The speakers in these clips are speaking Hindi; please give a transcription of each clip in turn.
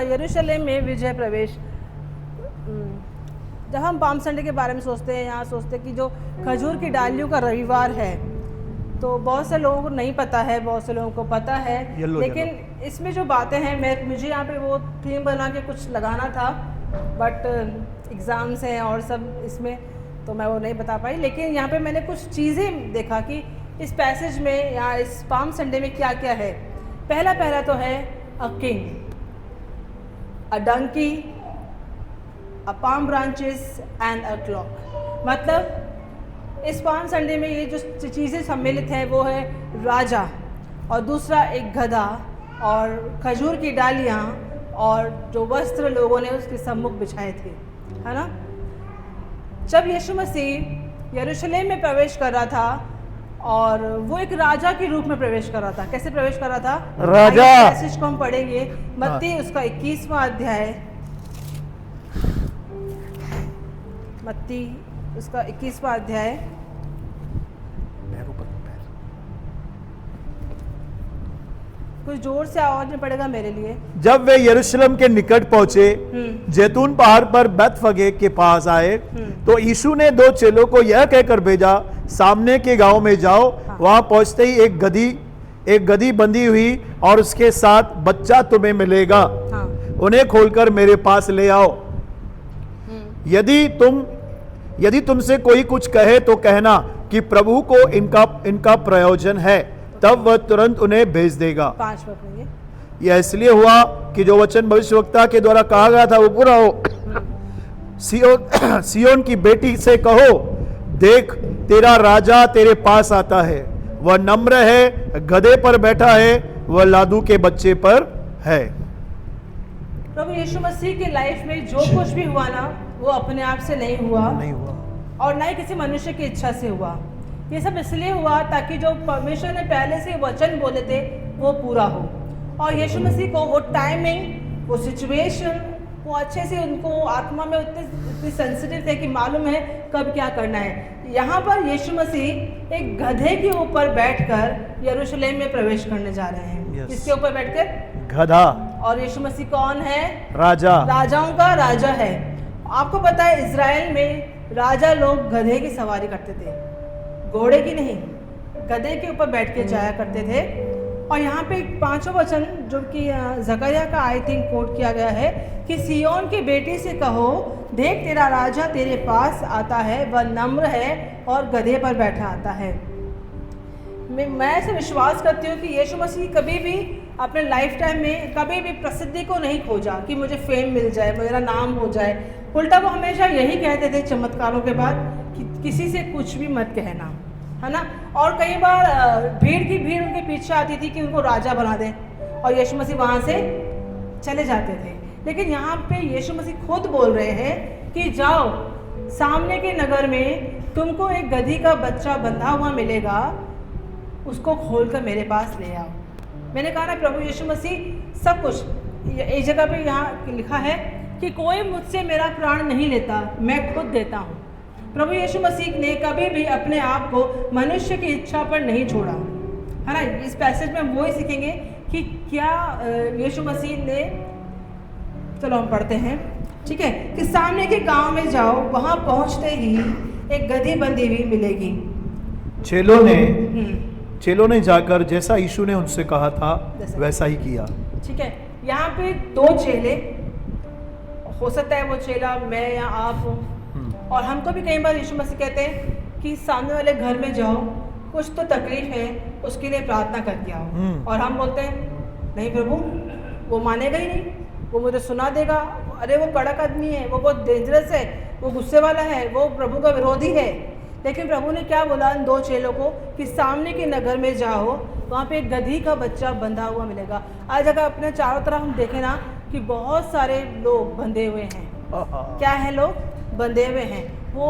यरूशलेम में विजय प्रवेश। जब हम पाम संडे के बारे में सोचते हैं, यहाँ सोचते हैं कि जो खजूर की डालियों का रविवार है, तो बहुत से लोगों को नहीं पता है, बहुत से लोगों को पता है, लेकिन इसमें जो बातें हैं, मुझे यहाँ पे वो थीम बना के कुछ लगाना था, बट एग्ज़ाम्स हैं और सब इसमें, तो मैं वो नहीं बता पाई। लेकिन यहाँ पे मैंने कुछ चीज़ें देखा कि इस पैसेज में या इस पाम संडे में क्या क्या है। पहला तो है a king, a donkey, a palm branches and a clock. मतलब इस पाम संडे में ये जो चीज़ें सम्मिलित हैं वो है राजा, और दूसरा एक गधा, और खजूर की डालियाँ, और जो वस्त्र लोगों ने उसके सम्मुख बिछाए थे, है ना। जब यीशु मसीह यरूशलेम में प्रवेश कर रहा था, और वो एक राजा के रूप में प्रवेश कर रहा था। कैसे प्रवेश कर रहा था? राजा। पैसेज को हम पढ़ेंगे, मत्ती उसका 21वां अध्याय, मत्ती उसका 21वां अध्याय। कुछ जोर से आवाज में पड़ेगा मेरे लिए। जब वे यरूशलेम के निकट पहुंचे, जैतून पहाड़ पर बैतफगे के पास आए, तो यीशु ने दो चेलों को यह कहकर भेजा, सामने के गांव में जाओ। वहां पहुंचते ही एक गधी बंधी हुई और उसके साथ बच्चा तुम्हें मिलेगा। उन्हें खोलकर मेरे पास ले आओ। यदि तुमसे कोई कुछ कहे तो कहना कि प्रभु को इनका प्रयोजन है, तब वह तुरंत उन्हें भेज देगा। 5 पकड़ेंगे। यह इसलिए हुआ कि जो वचन भविष्यवक्ता के द्वारा कहा गया था वो पूरा हो। सियोन की बेटी से कहो, देख तेरा राजा तेरे पास आता है, वह नम्र है, गधे पर बैठा है, वह लादू के बच्चे पर है। प्रभु यीशु मसीह के लाइफ में जो कुछ भी हुआ ना, वो अपने आप से नहीं हुआ और ना ही किसी मनुष्य की इच्छा से हुआ। ये सब इसलिए हुआ ताकि जो परमेश्वर ने पहले से वचन बोले थे वो पूरा हो। और यीशु मसीह को वो टाइमिंग, वो सिचुएशन, वो अच्छे से उनको आत्मा में उतने सेंसिटिव थे कि मालूम है कब क्या करना है। यहाँ पर यीशु मसीह एक गधे के ऊपर बैठकर यरूशलेम में प्रवेश करने जा रहे हैं। किसके ऊपर बैठकर? गधा। और यीशु मसीह कौन है? राजा, राजाओं का राजा है। आपको पता है इजराइल में राजा लोग गधे की सवारी करते थे, घोड़े की नहीं, गधे के ऊपर बैठ के जाया करते थे। और यहाँ पे 5वां वचन जो कि जकरिया का आई थिंक कोट किया गया है कि सियोन की बेटी से कहो, देख तेरा राजा तेरे पास आता है, वह नम्र है और गधे पर बैठा आता है। मैं ऐसे विश्वास करती हूँ कि यीशु मसीह कभी भी अपने लाइफ टाइम में कभी भी प्रसिद्धि को नहीं खोजा कि मुझे फेम मिल जाए, मेरा नाम हो जाए। उल्टा वो हमेशा यही कहते थे चमत्कारों के बाद कि किसी से कुछ भी मत कहना, है ना। और कई बार भीड़ की भीड़ उनके पीछे आती थी कि उनको राजा बना दें, और यीशु मसीह वहाँ से चले जाते थे। लेकिन यहाँ पे यीशु मसीह खुद बोल रहे हैं कि जाओ, सामने के नगर में तुमको एक गधी का बच्चा बंधा हुआ मिलेगा, उसको खोलकर मेरे पास ले आओ। मैंने कहा ना, प्रभु यीशु मसीह सब कुछ एक जगह पे यहाँ लिखा है कि कोई मुझसे मेरा प्राण नहीं लेता, मैं खुद देता हूँ। प्रभु यीशु मसीह ने कभी भी अपने आप को मनुष्य की इच्छा पर नहीं छोड़ा, है ना। इस पैसेज में हम वो ही सीखेंगे कि क्या यीशु मसीह ने, चलो हम पढ़ते हैं, ठीक है। कि सामने के गांव में जाओ, वहां पहुंचते ही एक गधी बंधी हुई मिलेगी। चेलों ने जाकर जैसा यीशु ने उनसे कहा था वैसा ही किया। ठीक है। यहाँ पे 2 चेले, हो सकता है वो चेला मैं या आप हो, और हमको भी कई बार यीशु मसीह कहते हैं कि सामने वाले घर में जाओ, कुछ तो तकलीफ है, उसके लिए प्रार्थना करके आओ। और हम बोलते हैं नहीं प्रभु, वो मानेगा ही नहीं, वो मुझे सुना देगा, अरे वो कड़क आदमी है, वो बहुत डेंजरस है, वो गुस्से वाला है, वो प्रभु का विरोधी है। लेकिन प्रभु ने क्या बोला इन 2 चेलों को कि सामने के नगर में जाओ, वहाँ पे एक गधी का बच्चा बंधा हुआ मिलेगा। आज अगर अपने चारों तरफ हम देखें ना कि बहुत सारे लोग बंधे हुए हैं। क्या है? लोग बंधे हुए हैं। वो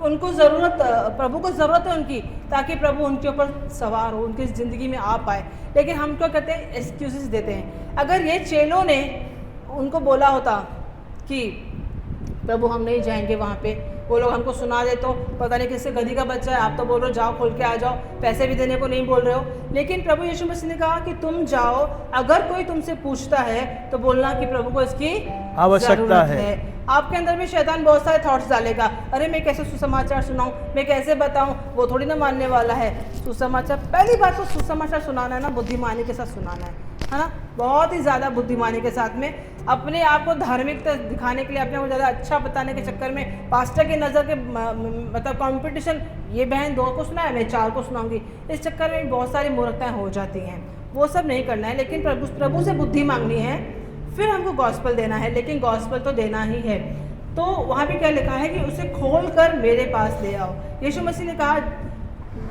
उनको ज़रूरत, प्रभु को ज़रूरत है उनकी, ताकि प्रभु उनके ऊपर सवार हो, उनकी ज़िंदगी में आ पाए। लेकिन हम क्या कहते हैं? एक्सक्यूजेस देते हैं। अगर ये चेलों ने उनको बोला होता कि प्रभु हम नहीं जाएंगे वहाँ पे, वो लोग हमको सुना दे तो पता नहीं किससे गधी का बच्चा है, आप तो बोल रहे हो जाओ खोल के आ जाओ, पैसे भी देने को नहीं बोल रहे हो। लेकिन प्रभु यीशु मसीह ने कहा कि तुम जाओ, अगर कोई तुमसे पूछता है तो बोलना कि प्रभु को इसकी आवश्यकता जरूरत है। आपके अंदर भी शैतान बहुत सारे थॉट्स डालेगा, अरे मैं कैसे सुसमाचार सुनाऊं, मैं कैसे बताऊं, वो थोड़ी ना मानने वाला है। सुसमाचार, पहली बात तो सुसमाचार सुनाना है ना बुद्धिमानी के साथ सुनाना है ना, बहुत ही ज़्यादा बुद्धिमानी के साथ में। अपने आप को धार्मिकता दिखाने के लिए, अपने को ज़्यादा अच्छा बताने के चक्कर में, पास्टर की नज़र के मतलब कंपटीशन, ये बहन 2 को सुना है मैं 4 को सुनाऊंगी, इस चक्कर में बहुत सारी मूर्खताएं हो जाती हैं। वो सब नहीं करना है, लेकिन प्रभु से बुद्धि मांगनी है, फिर हमको गॉस्पल देना है, लेकिन गॉस्पल तो देना ही है। तो वहाँ पे क्या लिखा है कि उसे खोल कर मेरे पास ले आओ। यीशु मसीह ने कहा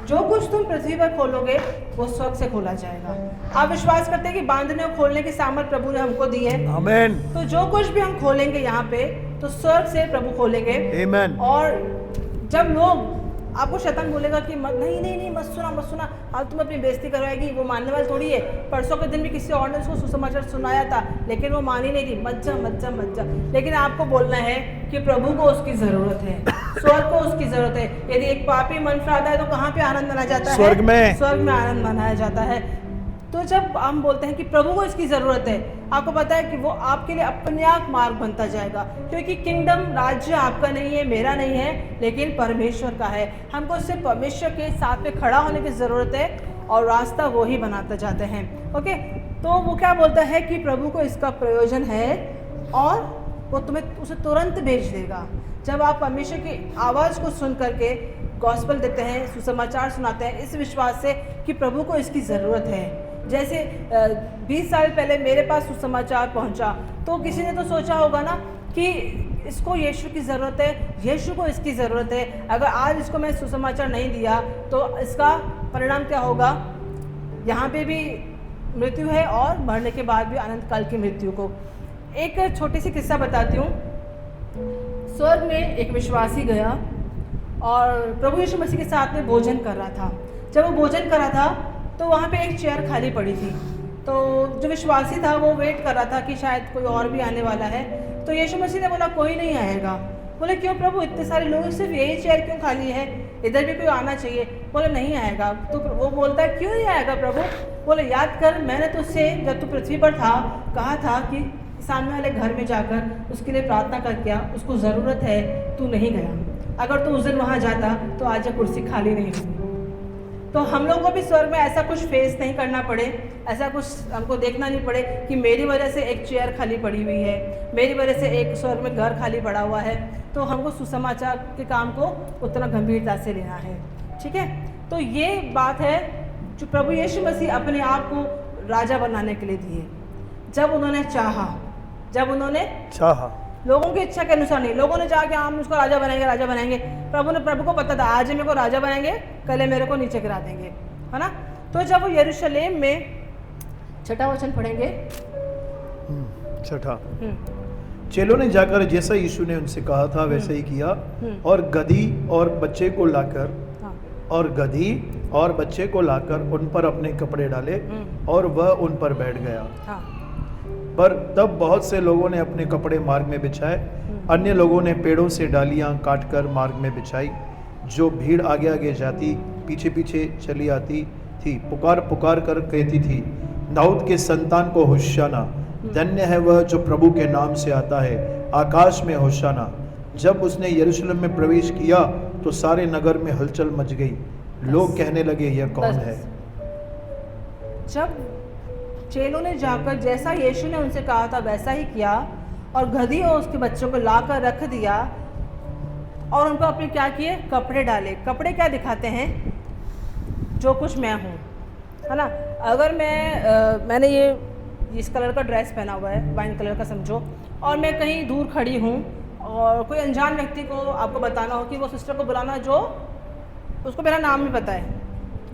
जो कुछ तुम पृथ्वी पर खोलोगे वो स्वर्ग से खोला जाएगा। आप विश्वास करते हैं कि बांधने और खोलने की सामर्थ प्रभु ने हमको दी है? आमीन। तो जो कुछ भी हम खोलेंगे यहाँ पे तो स्वर्ग से प्रभु खोलेंगे। आमीन। और जब लोग आपको शैतान बोलेगा कि मत नहीं मत सुना, आज तुम अपनी बेइज्जती करवाएगी, वो मानने वाली थोड़ी है। परसों के दिन भी किसी और ने उसको सुसमाचार सुनाया था, लेकिन वो मानी नहीं थी, मत जा। लेकिन आपको बोलना है कि प्रभु को उसकी जरूरत है, स्वर्ग को उसकी जरूरत है। यदि एक पापी मन फिराता है तो कहाँ पे आनंद मनाया जाता है? स्वर्ग में आनंद मनाया जाता है। तो जब हम बोलते हैं कि प्रभु को इसकी ज़रूरत है, आपको पता है कि वो आपके लिए अपने आप मार्ग बनता जाएगा, क्योंकि किंगडम, राज्य आपका नहीं है, मेरा नहीं है, लेकिन परमेश्वर का है। हमको सिर्फ परमेश्वर के साथ में खड़ा होने की ज़रूरत है और रास्ता वो ही बनाते जाते हैं। ओके, तो वो क्या बोलता है कि प्रभु को इसका प्रयोजन है और वो तुम्हें उसे तुरंत भेज देगा। जब आप परमेश्वर की आवाज़ को सुन करके गॉस्पल देते हैं, सुसमाचार सुनाते हैं इस विश्वास से कि प्रभु को इसकी ज़रूरत है। जैसे 20 साल पहले मेरे पास सुसमाचार पहुंचा तो किसी ने तो सोचा होगा ना कि इसको यीशु की ज़रूरत है, यीशु को इसकी ज़रूरत है। अगर आज इसको मैं सुसमाचार नहीं दिया तो इसका परिणाम क्या होगा? यहाँ पे भी मृत्यु है और मरने के बाद भी अनंत काल की मृत्यु को। एक छोटी सी किस्सा बताती हूँ। स्वर्ग में एक विश्वासी गया और प्रभु यीशु मसीह के साथ में भोजन कर रहा था। जब वो भोजन कर रहा था तो वहाँ पे एक चेयर खाली पड़ी थी। तो जो विश्वासी था वो वेट कर रहा था कि शायद कोई और भी आने वाला है। तो यीशु मसीह ने बोला कोई नहीं आएगा। बोले क्यों प्रभु, इतने सारे लोग, सिर्फ यही चेयर क्यों खाली है? इधर भी कोई आना चाहिए। बोले नहीं आएगा। तो वो बोलता है क्यों नहीं आएगा प्रभु? बोले याद कर, मैंने तुझसे जब तू पृथ्वी पर था कहा था कि सामने वाले घर में जाकर उसके लिए प्रार्थना करके आ, उसको ज़रूरत है, तू नहीं गया। अगर तू उस दिन वहाँ जाता तो आज ये कुर्सी खाली नहीं होती। तो हम लोगों को भी स्वर्ग में ऐसा कुछ फेस नहीं करना पड़े, ऐसा कुछ हमको देखना नहीं पड़े कि मेरी वजह से एक चेयर खाली पड़ी हुई है, मेरी वजह से एक स्वर्ग में घर खाली पड़ा हुआ है। तो हमको सुसमाचार के काम को उतना गंभीरता से लेना है। ठीक है, तो ये बात है जो प्रभु यीशु मसीह अपने आप को राजा बनाने के लिए दिए। जब उन्होंने चाहा, लोगों की इच्छा के अनुसार नहीं। लोगों ने चाहा कि हम उसको राजा बनाएंगे। प्रभु को पता था आज मेरे को राजा बनाएंगे, कल मेरे को नीचे गिरा देंगे, है ना। तो जब वो यरूशलेम में, छठा वचन पढ़ेंगे। छठा, चेलों ने जाकर जैसा यीशु ने उनसे कहा था वैसे ही किया और गधी और बच्चे को लाकर उन पर अपने कपड़े डाले और वह उन पर बैठ गया। पर तब बहुत से लोगों ने अपने कपड़े मार्ग में बिछाए, अन्य लोगों ने पेड़ों से डालियां काटकर मार्ग में बिछाई। जो भीड़ आगे आगे जाती, पीछे पीछे चली आती थी, पुकार कर कहती थी, दाऊद के संतान को होशाना, धन्य है वह जो प्रभु के नाम से आता है, आकाश में होशाना। जब उसने यरूशलेम में प्रवेश किया तो सारे नगर में हलचल मच गई। लोग कहने लगे यह कौन है? जब चेलों ने जाकर जैसा यीशु ने उनसे कहा था वैसा ही किया और गधी और उसके बच्चों को लाकर रख दिया और उनको अपने क्या किए? कपड़े डाले। कपड़े क्या दिखाते हैं? जो कुछ मैं हूँ, है ना। अगर मैंने ये इस कलर का ड्रेस पहना हुआ है, वाइन कलर का समझो, और मैं कहीं दूर खड़ी हूँ और कोई अनजान व्यक्ति को आपको बताना हो कि वो सिस्टर को बुलाना जो उसको मेरा नाम भी पता है,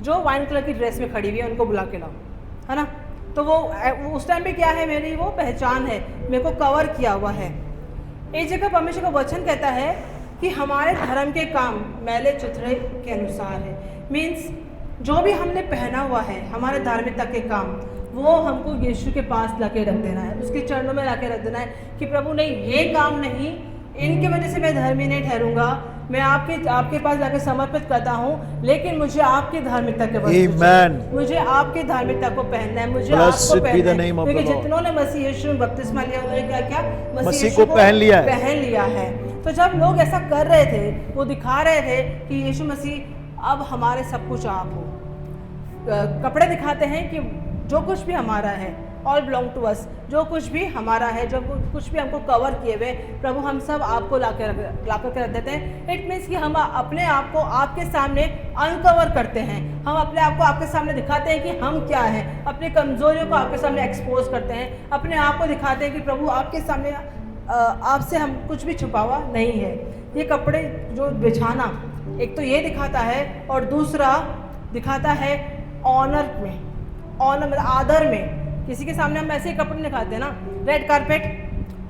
जो वाइन कलर की ड्रेस में खड़ी हुई है, उनको बुला के लाओ, है ना। तो वो उस टाइम पे क्या है? मेरी वो पहचान है, मेरे को कवर किया हुआ है। एक जगह परमेश्वर का वचन कहता है कि हमारे धर्म के काम मैले चिथड़े के अनुसार है। मीन्स जो भी हमने पहना हुआ है, हमारे धार्मिकता के काम, वो हमको यीशु के पास लाके रख देना है, उसके चरणों में लाके रख देना है कि प्रभु नहीं, ये काम नहीं, इनकी वजह से मैं धर्मी नहीं ठहरूंगा, मैं आपके पास जाकर समर्पित करता हूँ, लेकिन मुझे आपकी धार्मिकता के वस्त्र Amen. चाहिए। मुझे आपकी धार्मिकता को पहनना है, मुझे Blessed आपको be the पहनना है, name of the क्योंकि Lord. जितनों ने मसीह यीशु में बपतिस्मा लिया उन्होंने क्या किया, मसीह को पहन लिया है। पहन लिया है। तो जब लोग ऐसा कर रहे थे, वो दिखा रहे थे कि यीशु मसीह अब हमारे सब कुछ आप हो, कपड़े दिखाते हैं कि जो कुछ भी हमारा है, ऑल बिलोंग टू अस, जो कुछ भी हमारा है, जो कुछ भी हमको कवर किए हुए प्रभु हम सब आपको ला कर के रख देते हैं। इट मीन्स कि हम अपने आप को आपके सामने अनकवर करते हैं, हम अपने आप को आपके सामने दिखाते हैं कि हम क्या हैं, अपनी कमजोरियों को आपके सामने एक्सपोज करते हैं, अपने आप को दिखाते हैं कि प्रभु आपके सामने आपसे हम कुछ भी छुपा हुआ नहीं है। ये कपड़े जो बिछाना एक तो ये दिखाता है, और दूसरा दिखाता है ऑनर में, ऑनर मतलब आदर में। किसी के सामने हम ऐसे ही कपड़े दिखाते हैं ना, रेड कारपेट,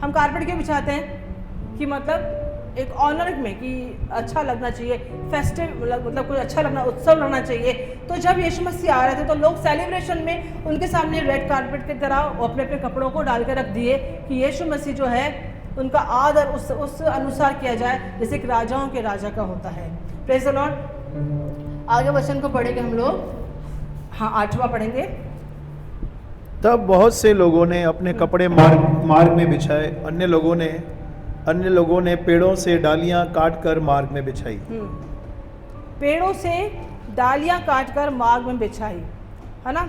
हम कारपेट क्यों बिछाते हैं कि मतलब एक ऑनर में कि अच्छा लगना चाहिए, फेस्टिव मतलब कुछ अच्छा लगना, उत्सव लगना चाहिए। तो जब यीशु मसीह आ रहे थे तो लोग सेलिब्रेशन में उनके सामने रेड कारपेट की तरह अपने अपने कपड़ों को डाल के रख दिए कि यीशु मसीह जो है उनका आदर उस अनुसार किया जाए जैसे एक राजाओं के राजा का होता है। Praise the Lord. आगे वचन को पढ़ेंगे हम लोग, हाँ 8वां पढ़ेंगे। तब बहुत से लोगों ने अपने कपड़े मार्ग में बिछाए, अन्य लोगों ने पेड़ों से डालियां काट कर मार्ग में बिछाई। पेड़ों से डालियां काट कर मार्ग में बिछाई, है ना।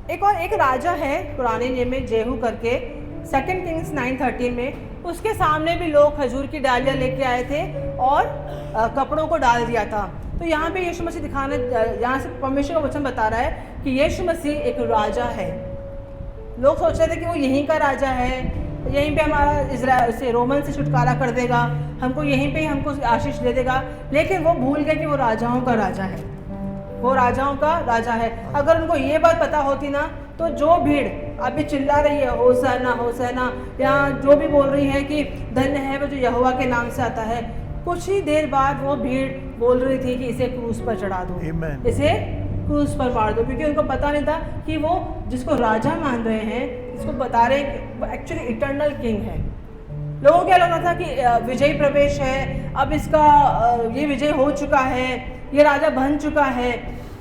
एक राजा है पुराने नियम में, जेहू करके, 2 किंग्स 9:13 में, उसके सामने भी लोग खजूर की डालियां लेके आए थे और कपड़ों को डाल दिया था। तो यहाँ पे यीशु मसीह यहाँ से परमेश्वर का वचन बता रहा है कि यीशु मसीह एक राजा है। लोग सोच रहे थे कि वो यहीं का राजा है, यहीं पे हमारा इजराइल से रोमन से छुटकारा कर देगा, हमको यहीं पे हमको आशीष दे देगा, लेकिन वो भूल गए कि वो राजाओं का राजा है, वो राजाओं का राजा है। अगर उनको ये बात पता होती ना, तो जो भीड़ अभी चिल्ला रही है होसैना होसैना, या जो भी बोल रही है कि धन्य है वो जो यहोवा के नाम से आता है, कुछ ही देर बाद वो भीड़ बोल रही थी कि इसे क्रूस पर चढ़ा दो, इसे क्रूस पर मार दो, क्योंकि उनको पता नहीं था कि वो जिसको राजा मान रहे हैं, इसको बता रहे एक्चुअली इटर्नल किंग है। लोगों को क्या लग रहा था कि विजयी प्रवेश है, अब इसका ये विजय हो चुका है, ये राजा बन चुका है।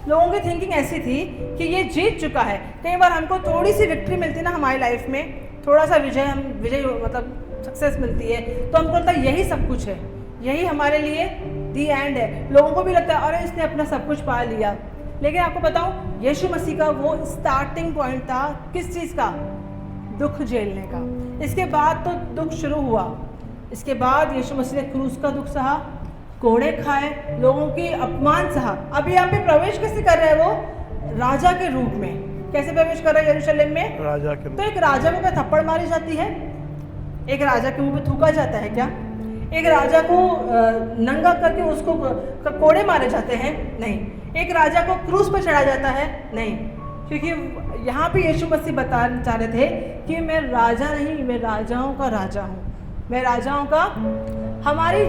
लोगों की थिंकिंग ऐसी थी कि ये जीत चुका है। कई बार हमको थोड़ी सी विक्ट्री मिलती है ना हमारी लाइफ में, थोड़ा सा विजय मतलब सक्सेस मिलती है, तो हमको लगता है यही सब कुछ है, यही हमारे लिए दी एंड है। लोगों को भी लगता है अरे इसने अपना सब कुछ पा लिया। लेकिन आपको बताऊं, यीशु मसीह का वो स्टार्टिंग पॉइंट था किस चीज़ का? दुख झेलने का। इसके बाद तो दुख शुरू हुआ, इसके बाद यीशु मसीह ने क्रूस का दुख सहा, कोड़े खाए, लोगों की अपमान सहा। अब यहाँ पे प्रवेश कैसे कर रहे हैं वो? राजा के रूप में। कैसे प्रवेश कर रहे हैं यरूशलेम में? राजा के रूप। तो एक राजा को क्या थप्पड़ मारी जाती है? एक राजा के मुंह पे थूका जाता है क्या? एक राजा को नंगा करके उसको कोड़े मारे जाते हैं? नहीं। एक राजा को क्रूस पर चढ़ाया जाता है? नहीं। क्योंकि यहाँ पे यीशु मसीह बताना चाह रहे थे कि मैं राजा नहीं, मैं राजाओं का राजा हूँ, मैं राजाओं का। हमारी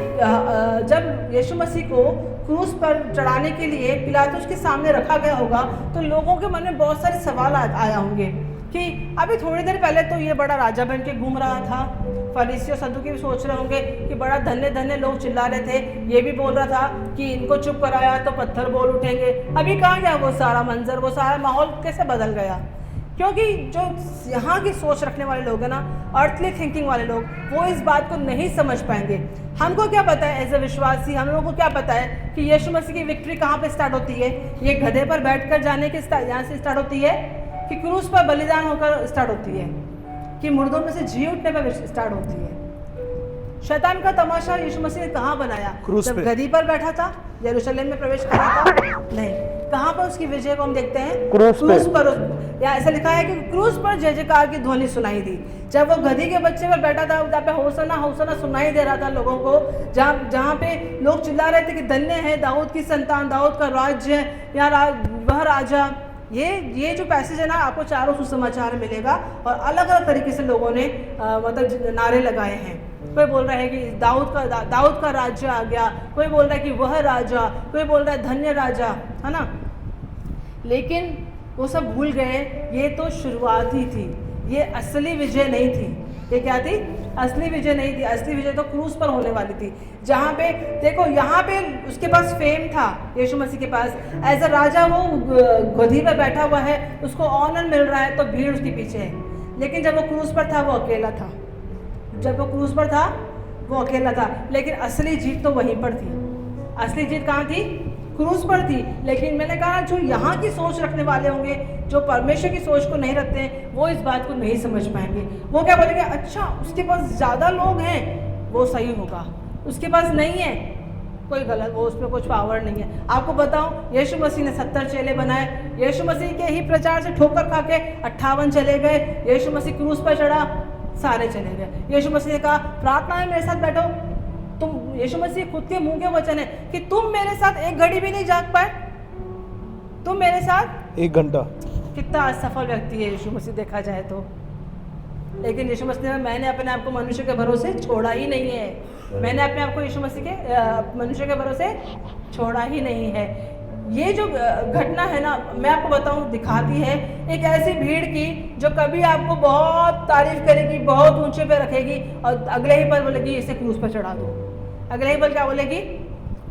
जब यीशु मसीह को क्रूस पर चढ़ाने के लिए पिलातुस के सामने रखा गया होगा, तो लोगों के मन में बहुत सारे सवाल आया होंगे कि अभी थोड़ी देर पहले तो ये बड़ा राजा बन के घूम रहा था, फरीसी और सदूकी भी सोच रहे होंगे कि बड़ा धन्य धन्य, लोग चिल्ला रहे थे, ये भी बोल रहा था कि इनको चुप कराया तो पत्थर बोल उठेंगे। अभी कहाँ गया वो सारा मंजर, वो सारा माहौल कैसे बदल गया? क्योंकि जो यहाँ की सोच रखने वाले लोग हैं ना, अर्थली थिंकिंग वाले लोग, वो इस बात को नहीं समझ पाएंगे। हमको क्या पता है एज ए विश्वासी, हम लोगों को क्या पता है कि यीशु मसीह की विक्ट्री कहाँ पे स्टार्ट होती है? ये गधे पर बैठकर जाने के यहाँ से स्टार्ट होती है, कि क्रूस पर बलिदान होकर स्टार्ट होती है, कि मुर्दों में से जी उठने पर स्टार्ट होती है? शैतान का तमाशा यीशु मसीह ने कहाँ बनाया? जब गधी पर बैठा था, यरूशलेम में प्रवेश करा था? नहीं। कहाँ पर उसकी विजय को हम देखते हैं? क्रूस पर। या ऐसा लिखा है कि क्रूस पर जय जयकार की ध्वनि सुनाई दी। जब वो गधी के बच्चे पर बैठा था, जहाँ पे होसना होसना सुनाई दे रहा था लोगों को, जहाँ पे लोग चिल्ला रहे थे कि धन्य है दाऊद की संतान, दाऊद का राज्य, या वह राजा। ये जो पैसेज है ना, आपको चारों सुसमाचार मिलेगा, और अलग अलग तरीके से लोगों ने मतलब नारे लगाए हैं। कोई बोल रहा है कि दाऊद का राज्य आ गया, कोई बोल रहा है कि वह राजा, कोई बोल रहा है धन्य राजा, है ना। लेकिन वो सब भूल गए, ये तो शुरुआत ही थी, ये असली विजय नहीं थी। ये क्या थी? असली विजय नहीं थी। असली विजय तो क्रूस पर होने वाली थी, जहाँ पे देखो यहाँ पे उसके पास फेम था, यीशु मसीह के पास एज अ राजा वो गधी पर बैठा हुआ है, उसको ऑनर मिल रहा है, तो भीड़ उसके पीछे है। लेकिन जब वो क्रूस पर था वो अकेला था, जब वो क्रूस पर था वो अकेला था। लेकिन असली जीत तो वहीं पर थी। असली जीत कहाँ थी? क्रूस पर थी। लेकिन मैंने कहा जो यहाँ की सोच रखने वाले होंगे, जो परमेश्वर की सोच को नहीं रखते हैं, वो इस बात को नहीं समझ पाएंगे। वो क्या बोलेंगे, अच्छा उसके पास ज़्यादा लोग हैं, वो सही होगा, उसके पास नहीं है, कोई गलत, वो उसमें कुछ पावर नहीं है। आपको बताऊं, यीशु मसीह ने 70 चेले बनाए। यीशु मसीह के ही प्रचार से ठोकर खा के 58 चले गए। यीशु मसीह क्रूस पर चढ़ा, सारे चले गए। यीशु मसीह ने कहा प्रार्थना में मेरे साथ बैठो। तुम, यीशु मसीह खुद के मुंह के वचन है कि तुम मेरे साथ एक घड़ी भी नहीं जाग पाए, तुम मेरे साथ 1 घंटा। कितना असफल व्यक्ति है यीशु मसीह देखा जाए तो। लेकिन यीशु मसीह ने, मैंने अपने आप को मनुष्य के भरोसे छोड़ा ही नहीं है, मैंने अपने आप को यीशु मसीह के मनुष्य के भरोसे छोड़ा ही नहीं है। ये जो घटना है ना, मैं आपको बताऊं, दिखाती है एक ऐसी भीड़ की जो कभी आपको बहुत तारीफ करेगी, बहुत ऊंचे पे रखेगी, और अगले ही पल बोलेगी इसे क्रूस पर चढ़ा दो। अगले ही पल क्या बोलेगी?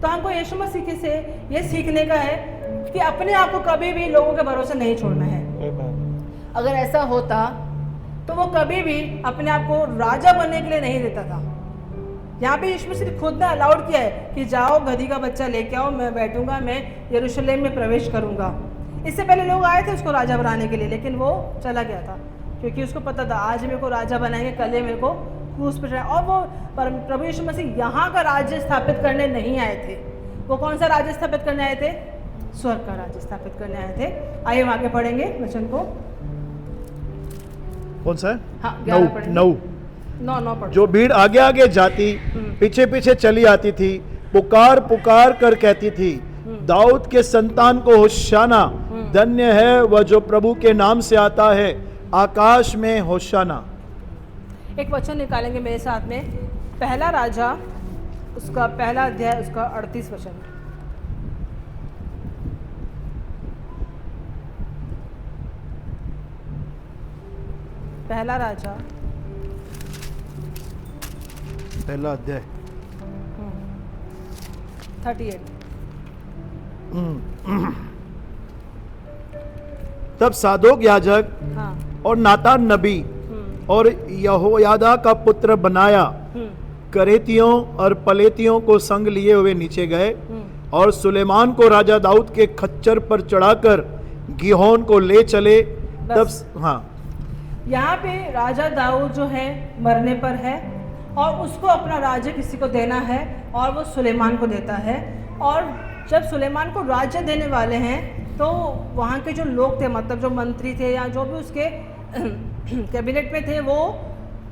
तो हमको यीशु मसीह से ये सीखने का है कि अपने आप को कभी भी लोगों के भरोसे नहीं छोड़ना है। अगर ऐसा होता तो वो कभी भी अपने आप को राजा बनने के लिए नहीं देता था। यहाँ पे यीशु मसीह खुद ने अलाउड किया है कि जाओ गधी का बच्चा लेके आओ, मैं बैठूंगा, मैं यरूशलेम में प्रवेश करूंगा। इससे पहले लोग आए थे उसको राजा बनाने के लिए, लेकिन वो चला गया था, क्योंकि उसको पता था आज मेरे को राजा बनाएंगे, कल मेरे को क्रूस पर चढ़ाएंगे। और वो प्रभु यीशु मसीह यहाँ का राज्य स्थापित करने नहीं आए थे। वो कौन सा राज्य स्थापित करने आए थे? स्वर्ग का राज्य स्थापित करने आए थे। आइए हम आगे पढ़ेंगे वचन को। कौन सा है? हाँ, 9 पढ़ो। जो भीड़ आगे आगे जाती, पीछे पीछे चली आती थी, पुकार पुकार कर कहती थी, दाऊद के संतान को होशाना, धन्य है वह जो प्रभु के नाम से आता है, आकाश में होशाना। एक वचन निकालेंगे मेरे साथ में, पहला राजा उसका पहला अध्याय उसका 38 वचन। पहला राजा पहला अध्याय 38। तब सादोक याजक हाँ। और नातान नबी और यहोयादा का पुत्र बनाया करेतियों और पलेतियों को संग लिए हुए नीचे गए और सुलेमान को राजा दाऊद के खच्चर पर चढ़ाकर गिहोन को ले चले। तब हाँ, यहाँ पे राजा दाऊद जो है मरने पर है और उसको अपना राज्य किसी को देना है और वो सुलेमान को देता है। और जब सुलेमान को राज्य देने वाले हैं तो वहाँ के जो लोग थे, मतलब जो मंत्री थे या जो भी उसके कैबिनेट में थे, वो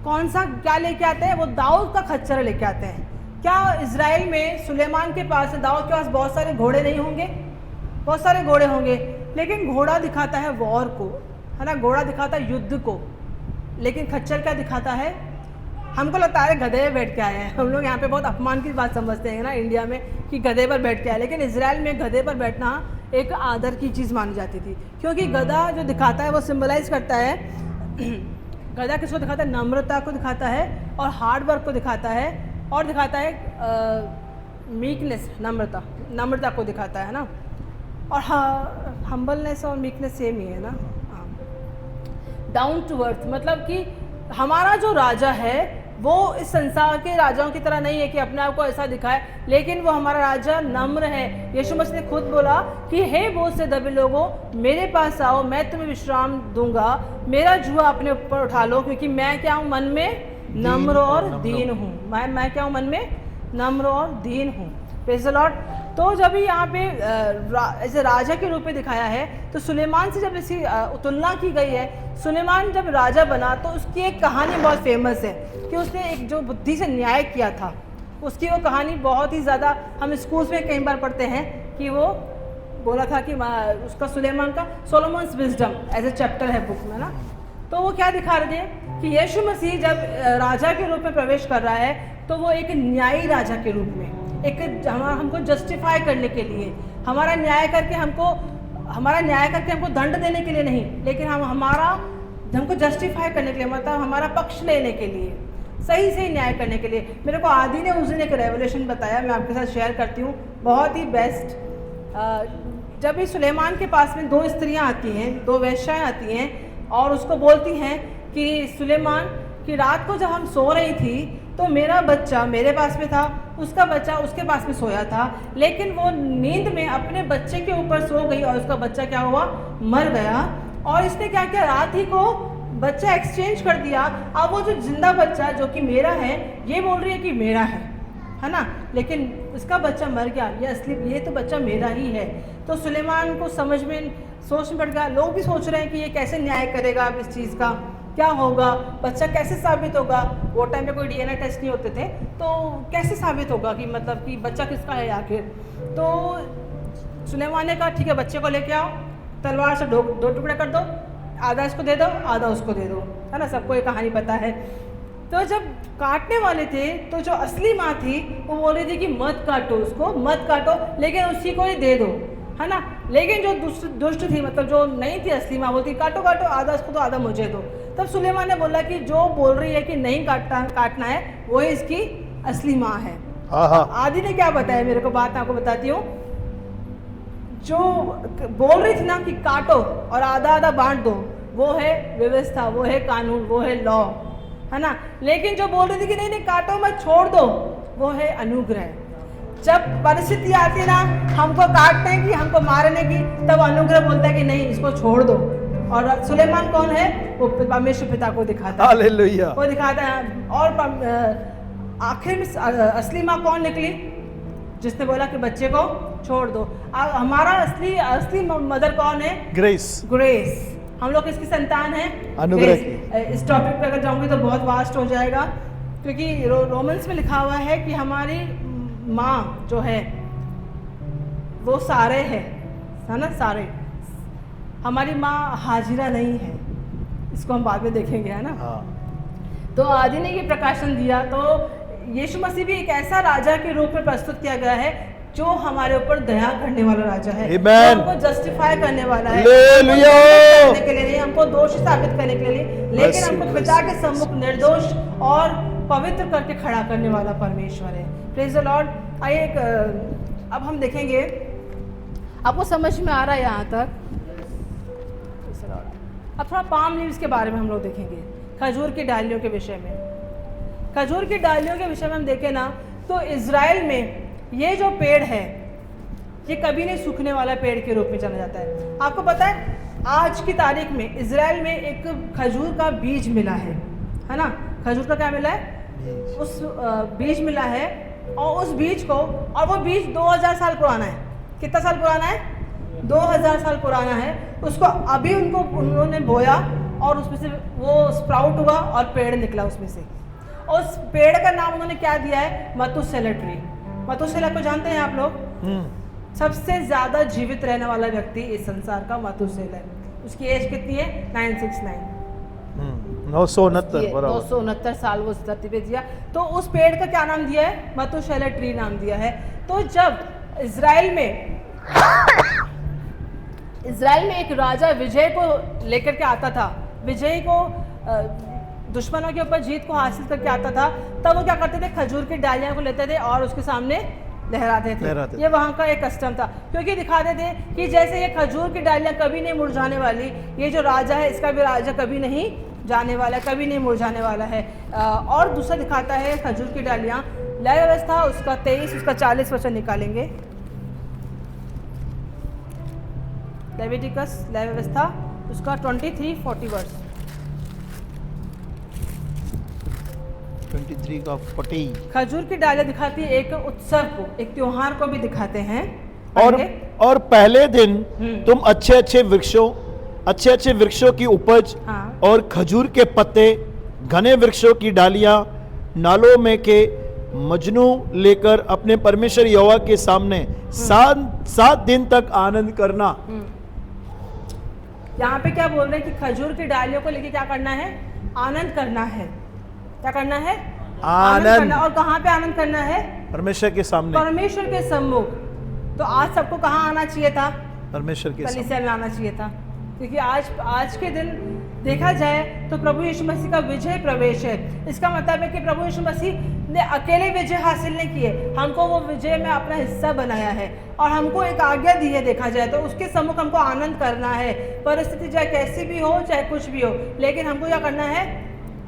कौन सा क्या लेके आते हैं? वो दाऊद का खच्चर लेके आते हैं। क्या इजराइल में सुलेमान के पास, दाऊद के पास बहुत सारे घोड़े नहीं होंगे? बहुत सारे घोड़े होंगे, लेकिन घोड़ा दिखाता है वॉर को, है ना, घोड़ा दिखाता है युद्ध को, लेकिन खच्चर क्या दिखाता है? हमको लगता है गधे पे बैठ के आए हैं। हम लोग यहाँ पे बहुत अपमान की बात समझते हैं ना इंडिया में कि गधे पर बैठ के आए, लेकिन इजराइल में गधे पर बैठना एक आदर की चीज़ मानी जाती थी, क्योंकि गधा जो दिखाता है वो सिंबलाइज करता है, गधा किसको दिखाता है? नम्रता को दिखाता है और हार्ड वर्क को दिखाता है और दिखाता है मीकनेस, नम्रता को दिखाता है ना। और हम्बलनेस और मीकनेस सेम ही है ना। डाउन टू अर्थ, मतलब कि हमारा जो राजा है वो इस संसार के राजाओं की तरह नहीं है कि अपने आप को ऐसा दिखाए, लेकिन वो हमारा राजा नम्र है। यीशु मसीह ने खुद बोला कि हे बोझ से दबे लोगों, मेरे पास आओ, मैं तुम्हें विश्राम दूंगा, मेरा जुआ अपने ऊपर उठा लो, क्योंकि मैं क्या हूँ? मन में नम्र और दीन हूँ। मैं क्या हूँ? मन में नम्र और दीन हूँ। Praise the Lord. तो जब यहाँ पे ऐसे राजा के रूप में दिखाया है, तो सुलेमान से जब इसकी तुलना की गई है, सुलेमान जब राजा बना तो उसकी एक कहानी बहुत फेमस है कि उसने एक जो बुद्धि से न्याय किया था, उसकी वो कहानी बहुत ही ज़्यादा हम स्कूल्स में कई बार पढ़ते हैं कि वो बोला था कि उसका सुलेमान का Solomon's wisdom as a chapter है बुक में ना। तो वो क्या दिखा रहे थे कि यीशु मसीह जब राजा के रूप में प्रवेश कर रहा है तो वो एक न्यायी राजा के रूप में, एक हमको जस्टिफाई करने के लिए, हमारा न्याय करके हमको दंड देने के लिए नहीं, लेकिन हमको जस्टिफाई करने के लिए, मतलब हमारा पक्ष लेने के लिए, सही से न्याय करने के लिए। मेरे को आदि ने उस दिन एक रेवलेशन बताया, मैं आपके साथ शेयर करती हूँ, बहुत ही बेस्ट। जब भी सुलेमान के पास में 2 स्त्रियाँ आती हैं, 2 वेश्याएँ आती हैं और उसको बोलती हैं कि सुलेमान कि रात को जब हम सो रही थी तो मेरा बच्चा मेरे पास में था, उसका बच्चा उसके पास में सोया था, लेकिन वो नींद में अपने बच्चे के ऊपर सो गई और उसका बच्चा क्या हुआ, मर गया। और इसने क्या किया, रात ही को बच्चा एक्सचेंज कर दिया। अब वो जो जिंदा बच्चा जो कि मेरा है, ये बोल रही है कि मेरा है ना, लेकिन उसका बच्चा मर गया, ये असली ये तो बच्चा मेरा ही है। तो सुलेमान को समझ में सोच में पड़ गया। लोग भी सोच रहे हैं कि ये कैसे न्याय करेगा, अब इस चीज़ का क्या होगा, बच्चा कैसे साबित होगा। वो टाइम पे कोई डीएनए टेस्ट नहीं होते थे, तो कैसे साबित होगा कि मतलब कि बच्चा किसका है आखिर। तो सुलेमान ने कहा ठीक है, बच्चे को लेके आओ, तलवार से 2 टुकड़े कर दो, आधा इसको दे दो, आधा उसको दे दो, है ना, सबको ये कहानी पता है। तो जब काटने वाले थे तो जो असली माँ थी वो बोल रही थी कि मत काटो उसको, मत काटो, लेकिन उसी को ही दे दो, है ना। लेकिन जो दुष्ट थी, मतलब जो नहीं थी असली माँ, बोलती काटो काटो, आधा उसको तो आधा मुझे दो। तब सुलेमान ने बोला कि जो बोल रही है कि नहीं काटना है वही इसकी असली माँ है। आदि ने क्या बताया मेरे को, बात आपको बताती हूँ। जो बोल रही थी ना कि काटो और आधा आधा बांट दो, वो है व्यवस्था, वो है कानून, वो है लॉ, है ना। लेकिन जो बोल रही थी कि नहीं नहीं काटो मत, छोड़ दो, वो है अनुग्रह। जब परिस्थिति आती है ना हमको काटने की, हमको मारने की, तब अनुग्रह बोलता है कि नहीं इसको छोड़ दो। और सुलेमान कौन है, वो परमेश्वर पिता को दिखाता है, हालेलुया, वो दिखाता है। और आखिर में असली माँ कौन निकली, जिसने बोला कि बच्चे को छोड़ दो। हमारा असली मदर कौन है, ग्रेस। हम लोग किसकी संतान है, अनुग्रह। इस टॉपिक पे अगर जाऊंगी तो बहुत वास्ट हो जाएगा, क्योंकि रोमन्स में लिखा हुआ है कि हमारी माँ जो है वो सारे है ना, सारे। हमारी माँ हाजिरा नहीं है, इसको हम बाद में देखेंगे, है ना। तो आदि ने ये प्रकाशन दिया। तो यीशु मसीह भी एक ऐसा राजा के रूप में प्रस्तुत किया गया है जो हमारे ऊपर दया करने वाला राजा है, जो हमको जस्टिफाई करने वाला है, करने के लिए नहीं, हमको दोषी साबित करने के लिए, लेकिन हमको पिता के सम्मुख निर्दोष और पवित्र करके खड़ा करने वाला परमेश्वर है। Praise the Lord. आइए अब हम देखेंगे, आपको समझ में आ रहा है यहाँ तक। अब थोड़ा पाम लीव्स के बारे में हम लोग देखेंगे, खजूर की डालियों के विषय में। खजूर की डालियों के विषय में हम देखें ना, तो इजराइल में ये जो पेड़ है ये कभी नहीं सूखने वाला पेड़ के रूप में जाना जाता है। आपको पता है आज की तारीख में इजराइल में एक खजूर का बीज मिला है ना, खजूर का क्या मिला है, उस बीज मिला है, और उस बीज को, और वो बीज 2000 साल पुराना है। कितना साल पुराना है, 2000 साल पुराना है। उसको अभी उन्होंने बोया और उसमें से वो स्प्राउट हुआ और पेड़ निकला उसमें से। और उस पेड़ का नाम उन्होंने क्या दिया है, मतुसेला ट्री। मतुसेला को जानते हैं आप लोग, सबसे ज्यादा जीवित रहने वाला व्यक्ति इस संसार का मतुसेला है। उसकी एज कितनी है, 969, 969 साल वो इस धरती पे जिया। तो उस पेड़ का क्या नाम दिया है, मतुसेला ट्री नाम दिया है। तो जब इजराइल में एक राजा विजय को लेकर के आता था, विजय को दुश्मनों के ऊपर जीत को हासिल करके आता था, तब वो क्या करते थे, खजूर की डालियां को लेते थे और उसके सामने लहराते थे। ये वहाँ का एक कस्टम था, क्योंकि दिखाते थे कि जैसे ये खजूर की डालियां कभी नहीं मुरझाने वाली, ये जो राजा है इसका भी राजा कभी नहीं जाने वाला, कभी नहीं मुरझाने वाला है। और दूसरा दिखाता है खजूर की डालियां, लय व्यवस्था उसका 23 उसका 40 वचन निकालेंगे। लेविटिकस लय व्यवस्था उसका 23-40 वर्ष, 23 का 40। खजूर की डालियां दिखाती है एक उत्सव को, एक त्योहार को भी दिखाते हैं। और पहले दिन तुम अच्छे अच्छे वृक्षों की उपज, हाँ। और खजूर के पत्ते, घने वृक्षों की डालियां, नालों में के मजनू लेकर अपने परमेश्वर यहोवा के सामने 7 दिन तक आनंद करना। यहाँ पे क्या बोल रहे हैं कि खजूर की डालियों को लेके क्या करना है, आनंद करना है। क्या करना है, आनंद करना। और कहाँ पे आनंद करना है, परमेश्वर के सामने, परमेश्वर के सम्मुख। तो आज सबको कहाँ आना चाहिए था, परमेश्वर के कलीसिया में आना चाहिए था, क्योंकि आज के दिन देखा जाए तो प्रभु यीशु मसीह का विजय प्रवेश है। इसका मतलब है कि प्रभु यीशु मसीह ने अकेले विजय हासिल नहीं किए, हमको वो विजय में अपना हिस्सा बनाया है और हमको एक आज्ञा दी है। देखा जाए तो उसके सम्मुख हमको आनंद करना है, परिस्थिति चाहे कैसी भी हो चाहे कुछ भी हो, लेकिन हमको क्या करना है,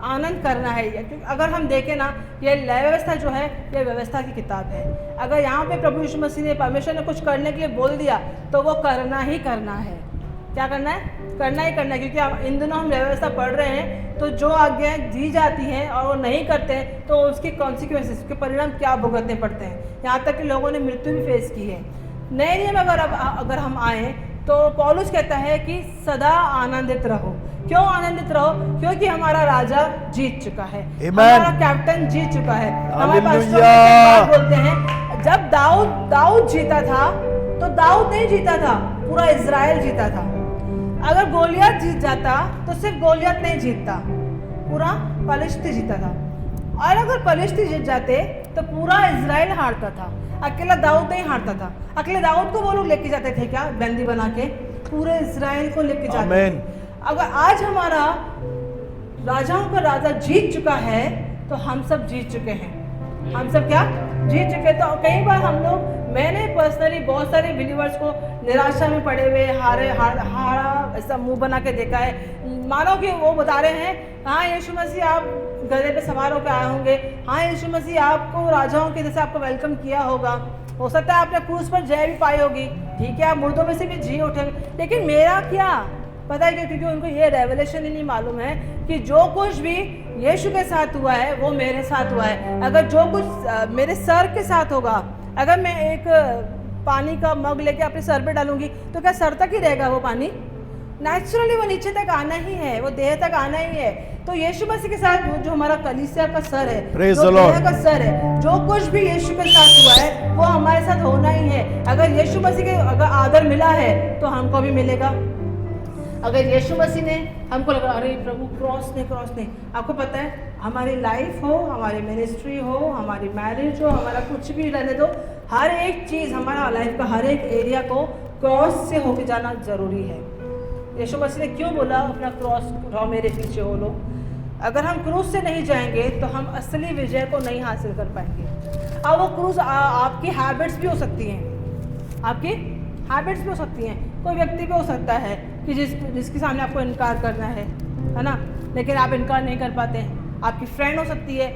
आनंद करना है। क्योंकि अगर हम देखें ना, ये लय व्यवस्था जो है ये व्यवस्था की किताब है। अगर यहाँ पे प्रभु यीशु मसीह ने, परमेश्वर ने कुछ करने के लिए बोल दिया तो वो करना ही करना है। क्या करना है? करना ही करना है। क्योंकि इन दिनों हम व्यवस्था पढ़ रहे हैं तो जो आज्ञाएं दी जाती हैं और वो नहीं करते हैं तो उसकी कॉन्सिक्वेंसेस, उसके परिणाम क्या भुगतने पड़ते हैं। यहाँ तक कि लोगों ने मृत्यु भी फेस की है। नए नियम अगर हम आए तो पौलुस कहता है कि सदा आनंदित रहो। क्यों आनंदित रहो? क्योंकि हमारा राजा जीत चुका है, हमारा कैप्टन जीत चुका है। हमारे पास बोलते हैं जब दाऊद जीता था तो दाऊद नहीं जीता था, पूरा इजराइल जीता था। अगर गोलियत जीत जाता तो सिर्फ गोलियत नहीं जीतता, पूरा पलिश्ती जीता था। और अगर पलिश्ती जीत जाते तो पूरा इजराइल हारता था, अकेला दाऊद नहीं हारता था। अकेले दाऊद को वो लोग लेके जाते थे क्या, बंदी बना के? पूरे इजराइल को लेके जाते थे। अगर आज हमारा राजाओं का राजा जीत चुका है तो हम सब जीत चुके हैं। हम सब क्या जीत चुके? तो कई बार हम लोग, मैंने पर्सनली बहुत सारे बिलीवर्स को निराशा में पड़े हुए हारा ऐसा मुंह बना के देखा है। मानो कि वो बता रहे हैं हाँ यीशु मसीह आप गधे पे सवार होकर आए होंगे, हाँ यीशु मसीह आपको राजाओं के जैसे आपको वेलकम किया होगा, हो सकता है आपने क्रूस पर जय भी पाई होगी, ठीक है आप मुर्दों में से भी जी उठेंगे, लेकिन मेरा क्या पता है? क्योंकि उनको ये रेवलेशन ही नहीं मालूम है कि जो कुछ भी यीशु के साथ हुआ है वो मेरे साथ हुआ है। अगर जो कुछ मेरे सर के साथ होगा, अगर मैं एक पानी का मग लेके अपने सर पे डालूंगी तो क्या सर तक ही रहेगा वो पानी? नेचुरली वो नीचे तक आना ही है, वो देह तक आना ही है। तो यीशु मसीह के साथ जो हमारा कलीसिया का सर है, जो देह का सर है, जो कुछ भी यीशु के साथ हुआ है वो हमारे साथ होना ही है। अगर यीशु मसीह के अगर आदर मिला है तो हमको भी मिलेगा। अगर यीशु मसीह ने हमको लगा अरे प्रभु क्रॉस नहीं, आपको पता है हमारी लाइफ हो, हमारी मिनिस्ट्री हो, हमारी मैरिज हो, हमारा कुछ भी रहने दो, हर एक चीज़, हमारा लाइफ का हर एक एरिया को क्रॉस से होके जाना जरूरी है। यीशु मसीह ने क्यों बोला अपना क्रॉस उठाओ मेरे पीछे हो लो? अगर हम क्रूस से नहीं जाएंगे तो हम असली विजय को नहीं हासिल कर पाएंगे। अब वो क्रूस आपकी हैबिट्स भी हो सकती हैं, आपकी हैबिट्स भी हो सकती हैं, कोई व्यक्ति भी हो सकता है कि जिसके सामने आपको इनकार करना है ना, लेकिन आप इनकार नहीं कर पाते हैं। आपकी फ्रेंड हो सकती है,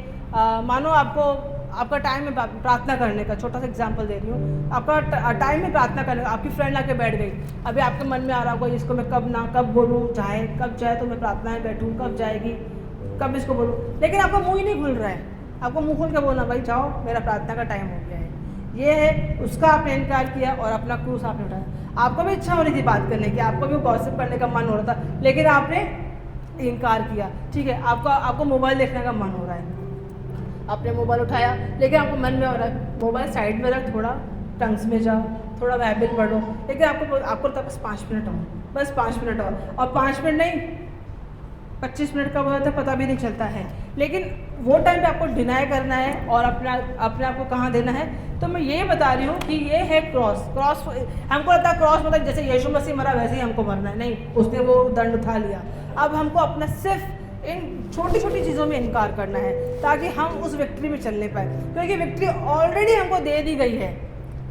मानो आपका टाइम है प्रार्थना करने का, छोटा सा एग्जांपल दे रही हूँ, आपका टाइम है प्रार्थना करने का, आपकी फ्रेंड आके बैठ गई, अभी आपके मन में आ रहा होगा इसको मैं कब बोलूँ, कब जाए तो मैं प्रार्थना में बैठूँ, कब जाएगी, कब इसको बोलूँ, लेकिन आपका मुँह ही नहीं खुल रहा है। आपको मुँह खुल के बोलना भाई जाओ मेरा प्रार्थना का टाइम हो गया है, ये है उसका आपने इनकार किया और अपना क्रूस आपने उठाया। आपको भी इच्छा हो रही थी बात करने की, आपको भी गॉसिप करने का मन हो रहा था, लेकिन आपने इनकार किया। ठीक है, आपको मोबाइल देखने का मन हो रहा है, आपने मोबाइल उठाया, लेकिन आपको मन में हो रहा है मोबाइल साइड में रख, थोड़ा टंग्स में जाओ, थोड़ा बाइबल पढ़ो, लेकिन आपको लगता है बस 5 मिनट बस 5 मिनट और 5 मिनट नहीं 25 मिनट कब होता है पता भी नहीं चलता है। लेकिन वो टाइम पे आपको डिनाई करना है और अपने आप को कहाँ देना है। तो मैं ये बता रही हूँ कि ये है क्रॉस। हमको लगता है क्रॉस मतलब जैसे यीशु मसीह मरा वैसे ही हमको मरना है, नहीं, उसने वो दंड उठा लिया। अब हमको अपना सिर्फ इन छोटी छोटी चीज़ों में इनकार करना है ताकि हम उस विक्ट्री में चलने पाए, क्योंकि विक्ट्री ऑलरेडी हमको दे दी गई है।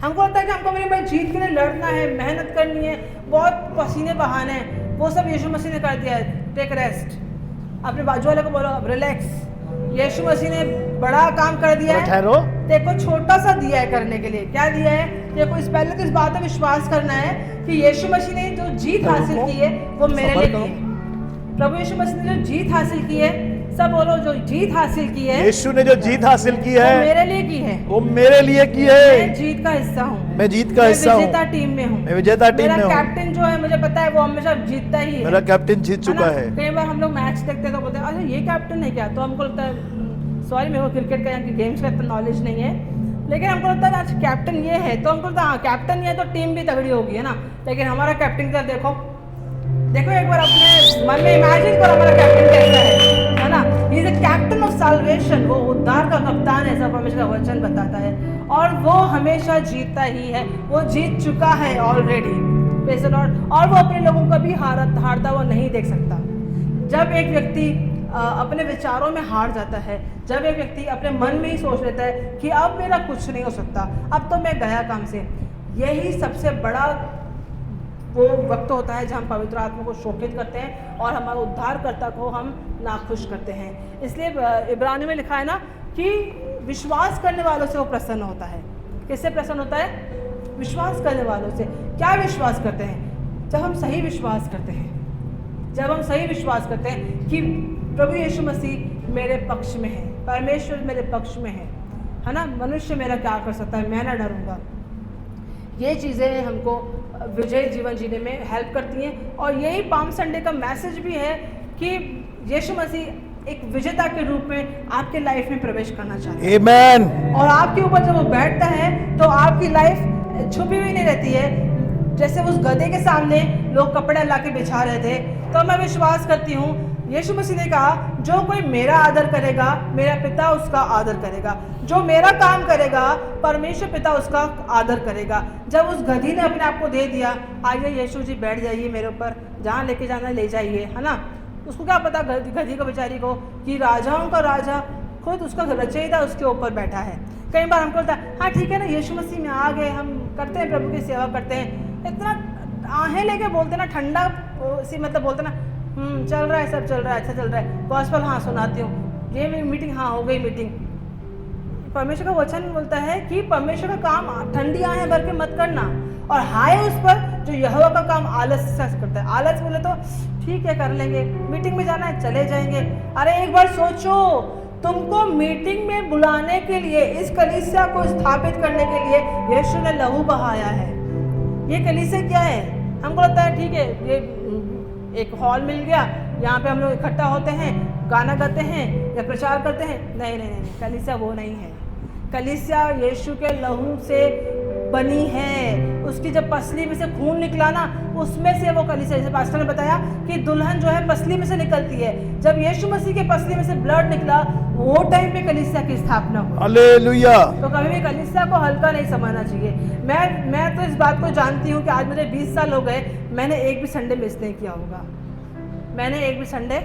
हमको लगता है कि हमको मेरे भाई जीत के लिए लड़ना है, मेहनत करनी है, बहुत पसीने बहाने हैं, वो सब यीशु मसीह ने कर दिया है। टेक रेस्ट, अपने बाजू वाले को बोलो रिलैक्स, यीशु मसीह ने बड़ा काम कर दिया है, देखो छोटा सा दिया है करने के लिए। क्या दिया है? देखो पहले तो इस बात पर विश्वास करना है कि यीशु मसीह ने जो जीत हासिल की है वो मेरे लिए की है। प्रभु यीशु मसीह ने जो जीत हासिल की है, सब बोलो जो जीत हासिल की है, यीशु ने जो जीत हासिल की है वो मेरे लिए की है, वो मेरे लिए की है। मैं जीत का हिस्सा हूँ, मैं जीत का हिस्सा हूँ, विजेता टीम में हूँ, मैं विजेता टीम में हूँ। मेरा कैप्टन जो है मुझे पता है वो हमेशा जीतता ही है, मेरा कैप्टन जीत चुका है। कई बार हम लोग मैच देखते हैं तो बोलते हैं अरे ये कैप्टन है क्या, तो हमको लगता है सॉरी मेरे को क्रिकेट का या गेम्स का इतना नॉलेज नहीं है, लेकिन हमको लगता है आज कैप्टन ये है तो हमको लगता है हाँ कैप्टन ये तो टीम भी तगड़ी होगी, है ना। लेकिन हमारा कैप्टन का देखो एक बार अपने मन में इमेजिन करो हमारा कैप्टन कैसा है ना। He is the captain of solvation, वो उद्धार का कप्तान है, ऐसा परमेश्वर का वचन बताता है, और वो हमेशा जीतता ही है, वो जीत चुका है ऑलरेडी। और वो अपने लोगों को भी हारता हुआ नहीं देख सकता। जब एक व्यक्ति अपने विचारों में हार जाता है, जब एक व्यक्ति अपने मन में ही सोच लेता है कि अब मेरा कुछ नहीं हो सकता, अब तो मैं गया काम से, यही सबसे बड़ा वो वक्त होता है जहाँ हम पवित्र आत्मा को शोकित करते हैं और हमारे उद्धारकर्ता को हम नाखुश करते हैं। इसलिए इब्रानी में लिखा है ना कि विश्वास करने वालों से वो प्रसन्न होता है। किससे प्रसन्न होता है? विश्वास करने वालों से। क्या विश्वास करते हैं? जब हम सही विश्वास करते हैं, जब हम सही विश्वास करते हैं कि प्रभु यीशु मसीह मेरे पक्ष में है, परमेश्वर मेरे पक्ष में है ना, मनुष्य मेरा क्या कर सकता है, मैं ना डरूंगा। ये चीज़ें हमको विजय जीवन जीने में हेल्प करती हैं। और यही पाम संडे का मैसेज भी है कि यीशु मसीह एक विजेता के रूप में आपके लाइफ में प्रवेश करना चाहते हैं। आमेन। और आपके ऊपर जब वो बैठता है तो आपकी लाइफ छुपी हुई नहीं रहती है। जैसे उस गधे के सामने लोग कपड़े ला के बिछा रहे थे, तो मैं विश्वास करती हूँ यीशु मसीह ने कहा जो कोई मेरा आदर करेगा मेरा पिता उसका आदर करेगा, जो मेरा काम करेगा परमेश्वर पिता उसका आदर करेगा। जब उस गधी ने अपने आप को दे दिया, आइए यीशु जी बैठ जाइए मेरे ऊपर, जहाँ लेके जाना ले जाइए, है ना। उसको क्या पता गधी को बेचारी को कि राजाओं का राजा खुद उसका रचयिता उसके ऊपर बैठा है। कई बार हमको लगता है हाँ ठीक है ना, यीशु मसीह में आ गए, हम करते हैं प्रभु की सेवा करते हैं, इतना आहें लेके बोलते ना, ठंडा सी मतलब बोलते ना चल रहा है, सब चल रहा है, अच्छा चल रहा है, गॉस्पेल हाँ सुनाती हूँ, ये मीटिंग हाँ हो गई मीटिंग। परमेश्वर का वचन बोलता है कि परमेश्वर का काम ठंडी आहें भर के मत करना, और हाय उस पर जो यहोवा का काम आलस से करता है। आलस बोले तो ठीक है कर लेंगे, मीटिंग में जाना है चले जाएंगे। अरे एक बार सोचो, तुमको मीटिंग में बुलाने के लिए, इस कलीसिया को स्थापित करने के लिए यीशु ने लहू बहाया है। ये कलीसिया क्या है? हमको लगता है ठीक है ये एक हॉल मिल गया, यहाँ पे हम लोग इकट्ठा होते हैं, गाना गाते हैं या प्रचार करते हैं। नहीं नहीं नहीं, कलीसिया वो नहीं है। कलीसिया यीशु के लहू से बनी है। उसकी जब पसली में से खून निकला ना, उसमें से वो कलीसिया, जैसे पास्टर ने बताया कि दुल्हन जो है पसली में से निकलती है, जब यीशु मसीह के पसली में से ब्लड निकला वो टाइम पे कलीसिया की स्थापना हुई। हालेलुया। तो कभी भी कलीसिया को हल्का नहीं समझना चाहिए। मैं तो इस बात को जानती हूँ कि आज मुझे 20 साल हो गए, मैंने एक भी संडे मिस नहीं किया होगा, मैंने एक भी संडे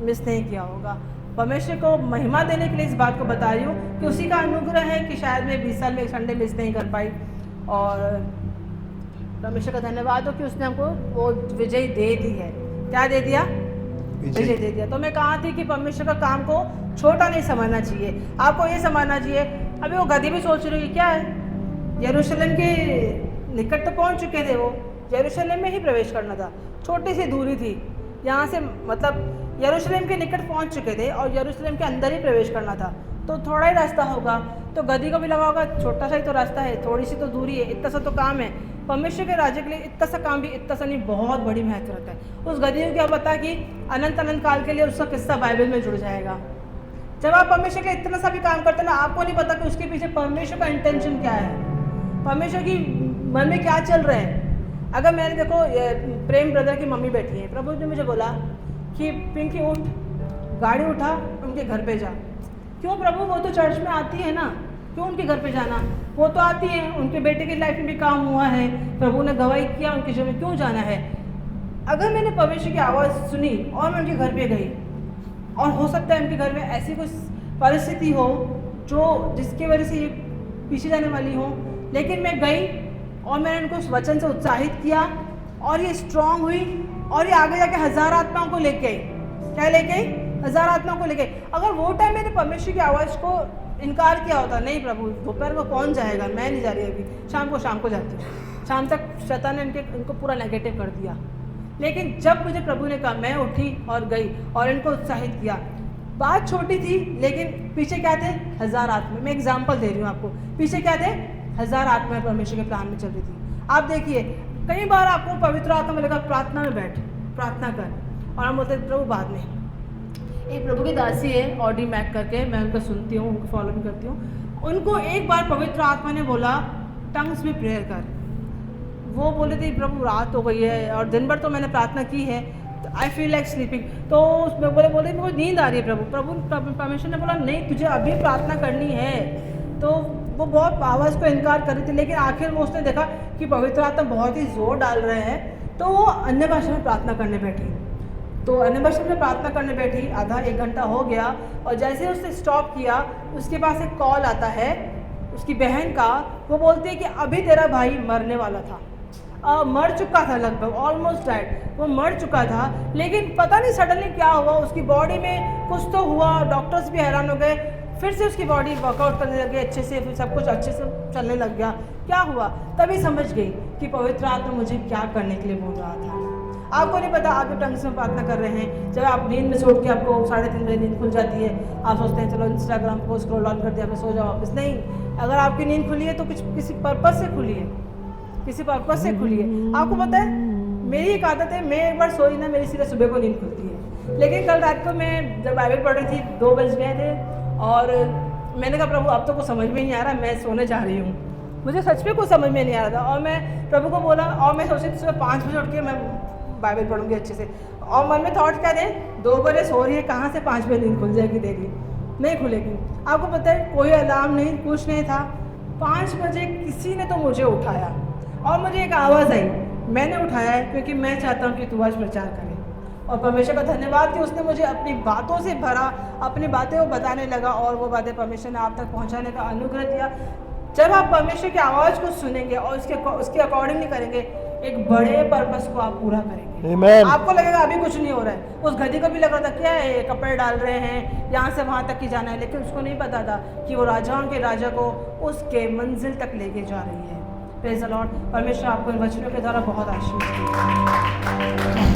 मिस नहीं किया होगा। परमेश्वर को महिमा देने के लिए इस बात को बता रही हूँ कि उसी का अनुग्रह है कि शायद मैं 20 साल में एक संडे मिस नहीं कर पाई। और परमेश्वर का धन्यवाद हो कि उसने हमको वो विजय दे दी है। क्या दे दिया? विजय दे दिया। तो मैं कहा थी कि परमेश्वर का काम को छोटा नहीं समझना चाहिए, आपको ये समझना चाहिए। अभी वो गधी भी सोच रही है क्या है, यरूशलेम के निकट तो पहुंच चुके थे, वो यरूशलेम में ही प्रवेश करना था, छोटी सी दूरी थी यहाँ से, मतलब यरूशलेम के निकट पहुंच चुके थे और यरूशलेम के अंदर ही प्रवेश करना था, तो थोड़ा ही रास्ता होगा। तो गधी को भी लगा होगा छोटा सा ही तो रास्ता है, थोड़ी सी तो दूरी है, इतना सा तो काम है। परमेश्वर के राज्य के लिए इतना सा काम भी इतना सा नहीं, बहुत बड़ी महत्व रखता है। उस गधी को क्या पता कि अनंत अनंत काल के लिए उसका किस्सा बाइबल में जुड़ जाएगा। जब आप परमेश्वर के लिए इतना सा भी काम करते हैं ना, आपको नहीं पता कि उसके पीछे परमेश्वर का इंटेंशन क्या है, परमेश्वर की मन में क्या चल रहा है। अगर मैंने देखो प्रेम ब्रदर की मम्मी बैठी है, प्रभु ने मुझे बोला कि पिंकी उठ, गाड़ी उठा, उनके घर पे जा। क्यों प्रभु, वो तो चर्च में आती है ना, क्यों उनके घर पे जाना, वो तो आती है, उनके बेटे की लाइफ में भी काम हुआ है, प्रभु ने गवाही किया, उनके घर में क्यों जाना है। अगर मैंने परमेश्वर की आवाज़ सुनी और मैं उनके घर पे गई, और हो सकता है उनके घर में ऐसी कोई परिस्थिति हो जो जिसकी वजह से ये पीछे जाने वाली हो, लेकिन मैं गई और मैंने उनको उस वचन से उत्साहित किया और ये स्ट्रांग हुई और ये आगे जाके 1000 आत्माओं को लेके आई। क्या लेके आई? 1000 आत्माओं को लेके। अगर वो टाइम मैंने परमेश्वर की आवाज़ को इनकार किया होता, नहीं प्रभु दोपहर को कौन जाएगा, मैं नहीं जा रही अभी, शाम को जाती हूँ, शाम तक शैतान ने इनको पूरा नेगेटिव कर दिया। लेकिन जब मुझे प्रभु ने कहा, मैं उठी और गई और इनको उत्साहित किया। बात छोटी थी लेकिन पीछे क्या थे? 1000 आत्मा। मैं एग्जाम्पल दे रही हूँ आपको, पीछे क्या थे? 1000 आत्माएं परमेश्वर के प्लान में चल रही थी। आप देखिए कई बार आपको पवित्र आत्मा मिलेगा, प्रार्थना में बैठ, प्रार्थना कर, और हम बोलते प्रभु बाद में। एक प्रभु की दासी है ऑडी मैक करके, मैं उनको सुनती हूँ, उनको फॉलो भी करती हूँ। उनको एक बार पवित्र आत्मा ने बोला टंग्स में प्रेयर कर। वो बोले थे प्रभु रात हो गई है और दिन भर तो मैंने प्रार्थना की है, आई फील लाइक स्लीपिंग। तो उसमें बोले मेरे को नींद आ रही है प्रभु परमेश्वर ने बोला नहीं, तुझे अभी प्रार्थना करनी है। तो वो बहुत आवाज़ को इनकार कर रही थी, लेकिन आखिर में उसने देखा कि पवित्र आत्मा बहुत ही जोर डाल रहे हैं, तो वो अन्य भाषा में प्रार्थना करने बैठी। तो एनिवर्सरी में प्रार्थना करने बैठी, आधा 1 घंटा हो गया और जैसे उसने स्टॉप किया उसके पास एक कॉल आता है उसकी बहन का। वो बोलती है कि अभी तेरा भाई मरने वाला था, मर चुका था, लगभग ऑलमोस्ट डेड, वो मर चुका था, लेकिन पता नहीं सडनली क्या हुआ, उसकी बॉडी में कुछ तो हुआ, डॉक्टर्स भी हैरान हो गए, फिर से उसकी बॉडी वर्कआउट करने लग गई अच्छे से, फिर सब कुछ अच्छे से चलने लग गया। क्या हुआ? तभी समझ गई कि पवित्र आत्मा मुझे क्या करने के लिए बोल रहा था। आपको नहीं पता, आप टंग्स में प्रार्थना कर रहे हैं, जब आप नींद में से उठ के आपको 3:30 बजे नींद खुल जाती है, आप सोचते हैं चलो इंस्टाग्राम को स्क्रॉल ऑन कर दिया, फिर सो जाओ वापस। नहीं, अगर आपकी नींद खुली है तो कुछ किसी पर्पज़ से खुली है, किसी पर्पज़ से खुली है। आपको पता है मेरी एक आदत है, मैं एक बार सोई ना, मेरी सीधे सुबह को नींद खुलती है। लेकिन कल रात को मैं जब बाइबल पढ़ रही थी 2 बज गए थे और मैंने कहा प्रभु अब तो कुछ समझ में नहीं आ रहा, मैं सोने जा रही हूँ। मुझे सच में कुछ समझ में नहीं आ रहा था और मैं प्रभु को बोला और मैं सोची थी सुबह 5 बजे उठ के मैं बाइबल पढ़ूंगी अच्छे से, और मन में थॉट क्या थे 2 बजे सो रही है, कहाँ से 5 बजे नींद खुल जाएगी तेरी, नहीं खुलेगी। आपको पता है कोई अलार्म नहीं, कुछ नहीं था, 5 बजे किसी ने तो मुझे उठाया और मुझे एक आवाज़ आई, मैंने उठाया है क्योंकि मैं चाहता हूँ कि तू आज प्रचार करे। और परमेश्वर का धन्यवाद कि उसने मुझे अपनी बातों से भरा, अपनी बातें वो बताने लगा और वो बातें परमेश्वर ने आप तक पहुँचाने का अनुग्रह दिया। जब आप परमेश्वर की आवाज़ को सुनेंगे और उसके अकॉर्डिंगली करेंगे, एक बड़े पर्पस को आप पूरा करेंगे। Amen. आपको लगेगा अभी कुछ नहीं हो रहा है। उस गधी को भी लग रहा था क्या है, कपड़े डाल रहे हैं, यहाँ से वहाँ तक ही जाना है, लेकिन उसको नहीं पता था कि वो राजाओं के राजा को उसके मंजिल तक लेके जा रही है। Praise the Lord. परमेश्वर आपको इन वचनों के द्वारा बहुत आशीष दे।